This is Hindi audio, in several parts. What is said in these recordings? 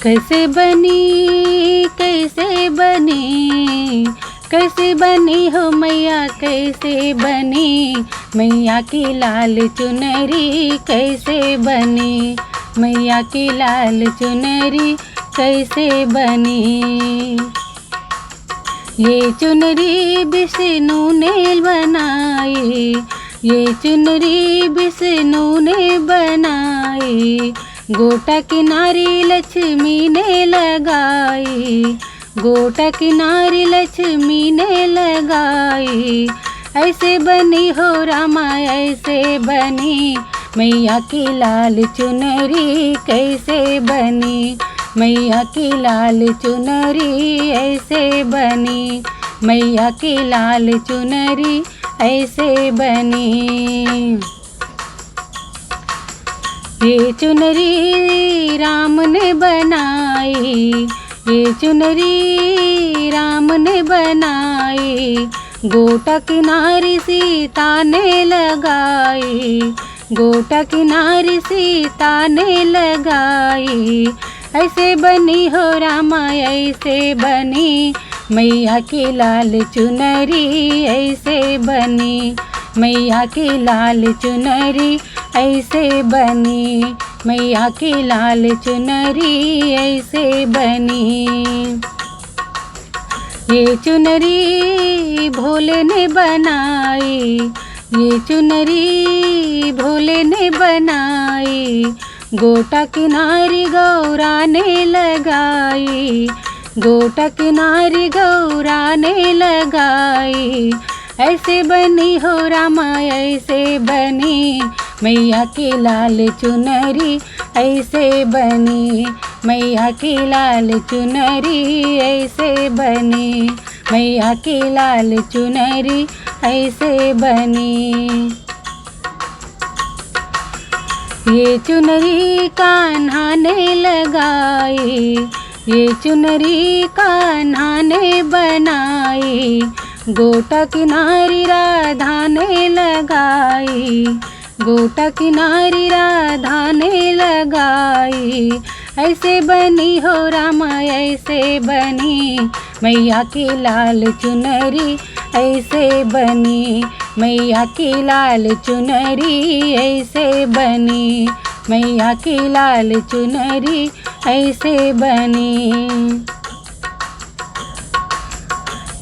कैसे बनी कैसे बनी कैसे बनी हो मैया, कैसे बनी मैया की लाल चुनरी, कैसे बनी मैया की लाल चुनरी, कैसे बनी। ये चुनरी विष्णु ने बनाई, ये चुनरी विष्णु ने बनाई, गोटा किनारी लक्ष्मी ने लगाई, गोटा किनारी लक्ष्मी ने लगाई। ऐसे बनी हो रामा, ऐसे बनी मैया की लाल चुनरी, कैसे बनी मैया की लाल चुनरी, ऐसे बनी मैया की लाल चुनरी, ऐसे बनी। ये चुनरी राम ने बनाई, ये चुनरी राम ने बनाई, गोटा किनारी सीता ने लगाई, गोटा किनारी सीता ने लगाई। ऐसे बनी हो रामा, ऐसे बनी मैया की लाल चुनरी, ऐसे बनी मैया की लाल चुनरी, ऐसे बनी मैया की लाल चुनरी, ऐसे बनी। ये चुनरी भोले ने बनाई, ये चुनरी भोले ने बनाई, गोटा किनारी गौरा ने लगाई, गोटा किनारी गौरा ने लगाई। ऐसे बनी हो रामा, ऐसे बनी मैया की लाल चुनरी, ऐसे बनी मैया की लाल चुनरी, ऐसे बनी मैया की लाल चुनरी, ऐसे बनी। ये चुनरी कान्हा ने लगाई, ये चुनरी कान्हा ने बनाई, गोटा किनारी राधा ने लगाई, गोटा किनारी राधा ने लगाई। ऐसे बनी हो रामा, ऐसे बनी मैया की लाल चुनरी, ऐसे बनी मैया की लाल चुनरी, ऐसे बनी मैया की लाल चुनरी, ऐसे बनी।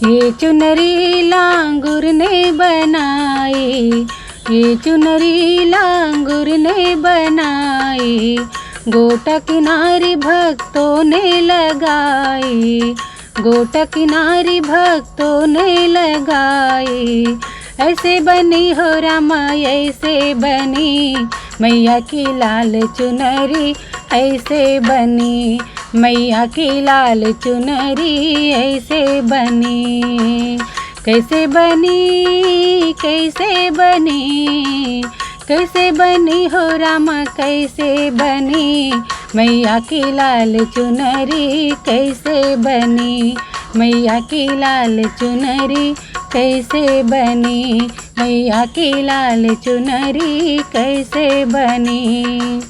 ये चुनरी लांगुर ने बनाई, ये चुनरी लांगुर ने बनाई, गोटा किनारी भक्तों ने लगाई, गोटा किनारी भक्तों ने लगाई। ऐसे बनी हो रामा, ऐसे बनी मैया की लाल चुनरी, ऐसे बनी मैया की लाल चुनरी, ऐसे बनी। कैसे बनी कैसे बनी कैसे बनी हो रामा, कैसे बनी मैया की लाल चुनरी, कैसे बनी मैया की लाल चुनरी, कैसे बनी मैया की लाल चुनरी, कैसे बनी।